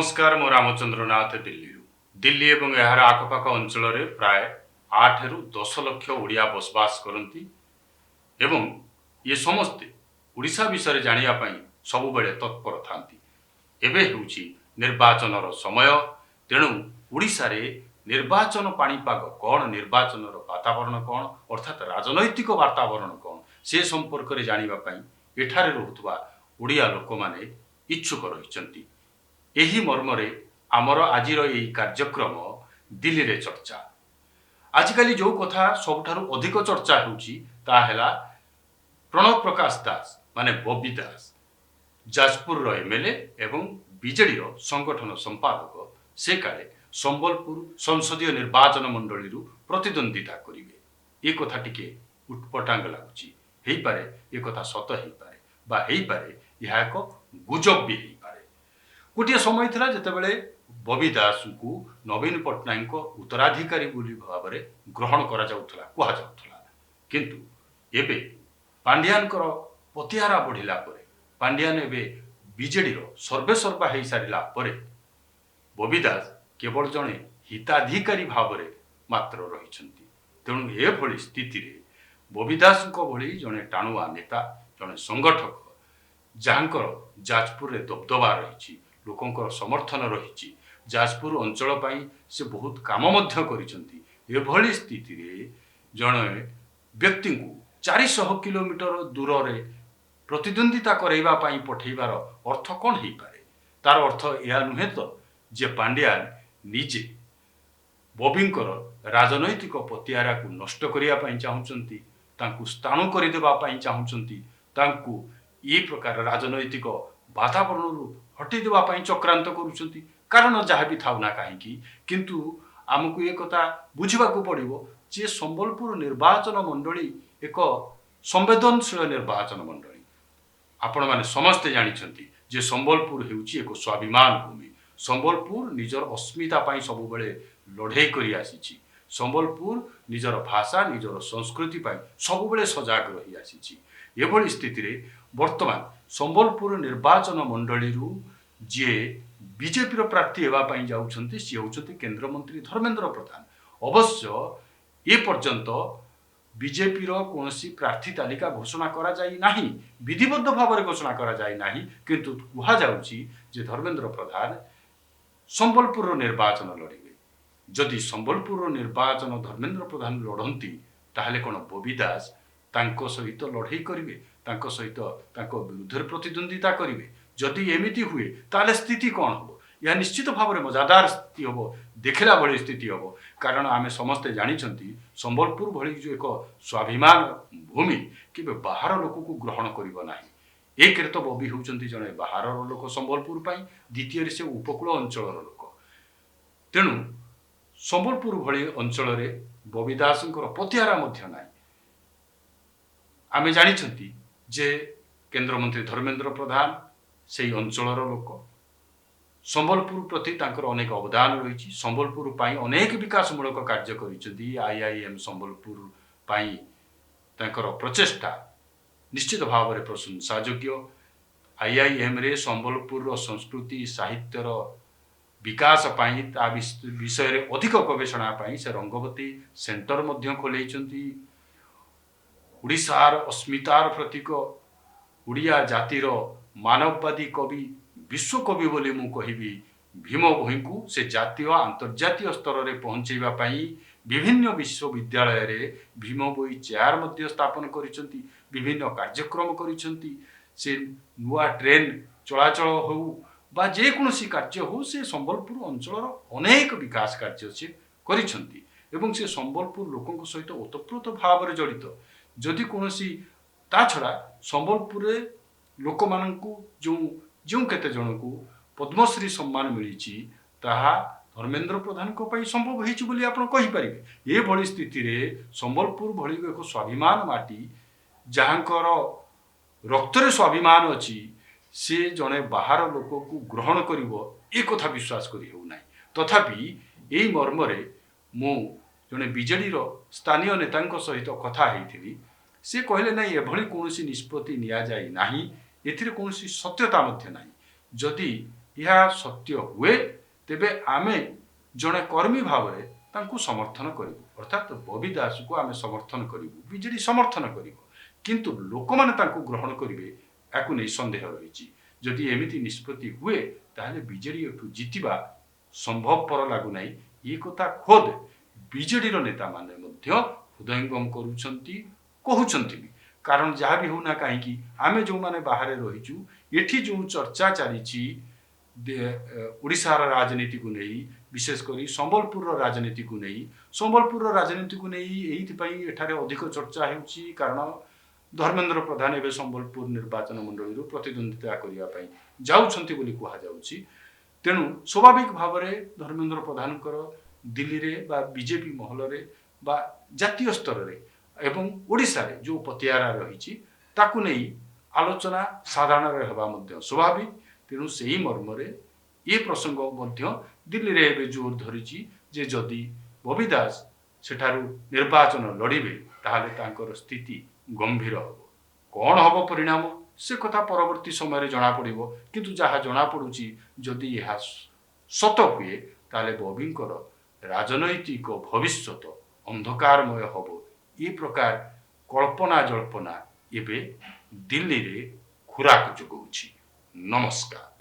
नमस्कार मो रामचंद्र नाथ दिल्ली एवं यार आखपाख अंचल प्राय 8 रु 10 लक्ष ओडिया बसवास करती एवं ये समस्ते ओडिशा विषय जानिया सबुबले तत्पर था। एबे हेउची निर्वाचन समय तेणु ओडिशा रे निर्वाचन पाणीपाग कौन, निर्वाचन वातावरण कौन, अर्थात राजनैतिक वातावरण कौन से संपर्क में जानिबा एठारे रहुतबा ओडिया लोक माने इच्छुक रहिचंती। एही मर्मरे आमर आजिर यही कार्यक्रम दिल्ली रे चर्चा। आजिकाली जो कथा सबुठारु अधिक चर्चा होउची ताहेला प्रणव प्रकाश दास माने बबी दास, जाजपुर एमएलए एवं बीजेडी संगठन संपादक। से काले संबलपुर संसदीय निर्वाचन मंडली प्रतिद्वंदिता करिवे। ये कथा टिके उटपटांग लागुची। हेई पारे ये कथा सत हेई पारे बा हेई पारे यह एक गुजब भी हेई पारे। गोटे समय थिला जेतेबेले बबी दास को नवीन पट्टनायक उत्तराधिकारी भाव में ग्रहण करा जाउथला कुहा जाउथला, किंतु एबे पांड्यान पतिहारा बढ़िला परे, पांड्यान एबे बीजेडी सर्वे सर्वा हो सारा परे बबी दास केवल जड़े हिताधिकारी भाव में मात्र रही। तेणु एभली स्थिति रे बबी दास भली जड़े टाणुआ नेता, जड़े संगठक जहाँकर जाजपुर रे दबदबा रही, लोकंकर समर्थन रही, जाजपुर अंचल पाई से बहुत काम एभली स्थिति रे जड़े व्यक्ति को 400 किलोमीटर दूर रे प्रतिद्वंदिता करैबा पाई पठेबार अर्थ कौन हो पारे? तार अर्थ यह नुहे तो जे पांड्यान निजे बबींकर राजनैतिक पतियारा को नष्ट करने चाहूँगी, स्थाणु करदेवाई चाहूँगी, ये प्रकार राजनैतिक वातावरण हटै देवाई चक्रांत करुँच। कारण जहाँ भी था ना कहीं, किंतु आमको ये कथा बुझा पड़ो जे संबलपुर निर्वाचन मंडली एक संवेदनशील निर्वाचन मंडली। आपण माने समस्ते जानिछंती जे संबलपुर हेउची एक स्वाभिमान भूमि। संबलपुर निजर अस्मिता पाई सब बेले लड़ाई करी आसीची। संबलपुर निजर भाषा निजर संस्कृति पाई सब बेले सजग रही आसीची। एभली स्थिति रे वर्तमान संबलपुर निर्वाचन मंडली जे बीजेपी प्रार्थी हेबा पाई जाउछंती सी होउछंती केंद्र मंत्री धर्मेंद्र प्रधान। अवश्य ए पर्यंत बीजेपी कौन प्रार्थी तालिका घोषणा करा जाई नाही, विधिबद्ध भाव में घोषणा करा जाई नाही, किंतु कहा जाउची जे धर्मेंद्र प्रधान संबलपुर निर्वाचन लड़िबे। जदि संबलपुर निर्वाचन धर्मेंद्र प्रधान लड़ती ताहले कौन बबी दास तांको सहित लड़ाई करिवे, तांको सहित तांको विरुद्ध प्रतिद्वंदिता करिवे? जदि एमिति हुए ताहले स्थिति कौन हो? यह निश्चित भाव में मजादार स्थिति हम, देखला भली स्थिति हम। कारण आमे समस्ते जानिछंती संबलपुर भली जो एक स्वाभिमान भूमि कि बाहर लोक को ग्रहण करिबो नाही। एक तो बबी होउछंती जने बाहर लोक संबलपुर पाई, द्वितीय से उपकूल अंचल लोक। तेणु संबलपुर भली अंचल रे बबी दासंकर पतिहारा मध्य नाही। आमे जानिछंती जे केंद्र मंत्री धर्मेंद्र प्रधान से अंचल लोक। संबलपुर प्रति तांकर अनेक अवदान रही। संबलपुर पाई अनेक विकासमूलक कार्य करिसेंती। आईआईएम संबलपुर पाई तांकर प्रचेष्टा निश्चित भाव में प्रशंसा योग्य। आईआईएम रे संबलपुर संस्कृति साहित्यर विकास पाई ता विषय रे अधिक गवेषणा पाई से रंगवती सेंटर मध्य खोलेइछंती। ओडिशार अस्मितार प्रतीक ओडिया जातिर मानववादी कवि विश्व कवि बोली मु कहिबी भीम भोई को से जातीय अंतर्जातीय स्तर में पहुंचेबा पाई विभिन्न विश्वविद्यालय रे भीम भोई चेयर मध्य स्थापन करिसेंती, विभिन्न कार्यक्रम करिसेंती। से नुआ ट्रेन चलाचल हो बा जे कोनोसी कार्य हो से संबलपुर अंचल अनेक विकास कार्य से करिसेंती एवं से संबलपुर लोकों सहित ओतप्रोत भाव में जड़ित। जदि कोनोसी ता छड़ा संबलपुर लोक माननकु जो केते जन को पद्मश्री सम्मान मिली ताहा धर्मेंद्र प्रधान को पाई संभव होइछि बोली आपण कहि परिबे। ए भली स्थिति रे संबलपुर भली एक स्वाभिमान माटी जहाँकर रक्त रे स्वाभिमान अछि से जने बाहर लोक को ग्रहण करिवो ए कथा विश्वास करि हो नाही। तथापि एई मर्म रे मु जने बीजेडी रो स्थानीय नेतांक सहित कथा हेइथिली। से कहले नाही एभली कोनोसी निष्पत्ति निया जाई नाही, एथिरे कोनोसी सत्यता मध्य नाही। जदि यह सत्य हुए तेबे आमे जड़े कर्मी भाव में तांकु समर्थन करूँ अर्थात बबी दास को आम समर्थन करूँ बीजेडी समर्थन कर किंतु लोक मैंने ग्रहण करेंगे या नहीं सन्देह रही जदि एमती निष्पत्ति हुए ताहले बीजेडी एठू जीतिबा संभवपर लगुना ये कथा खोद बीजेडी नेता माने हृदयंगम कहते भी कारण जहाँ भी होना कहीं आमे जो माने बाहर रहीचु एठी जो चर्चा चली ओडिशार राजनीति को नहीं विशेषकर संबलपुर राजनीति को नहीं संबलपुर राजनीति को नहीं एठारे अधिक चर्चा होउची कारण धर्मेंद्र प्रधान एवं संबलपुर निर्वाचन मंडली प्रतिद्वंदिता करने जाउछंती बोली कहा जाउची तेणु स्वाभाविक भाव में धर्मेंद्र प्रधान दिल्ली रे बा बीजेपी महल रे बा जातीय स्तर रे एवं ओडिशा रे जो पतियारा रही ताकू नहीं आलोचना साधारण होगा स्वाभाविक तेणु से ही मर्म ये प्रसंग दिल्ली रे एवं जोर धरी जे जदि बबी दास सेठारु निर्वाचन लड़िबे ताहले तांकर स्थिति गंभीर हम कौन हम परिणाम से कथा परवर्ती समय जना पड़ो किंतु जहाँ जना पड़ुची जदि यह सत हुए ताले बबींकर राजनैतिक भविष्यत अंधकारमय हम ये प्रकार कल्पना जल्पना एवं दिल्ली रे खुराक जोगाउछि। नमस्कार।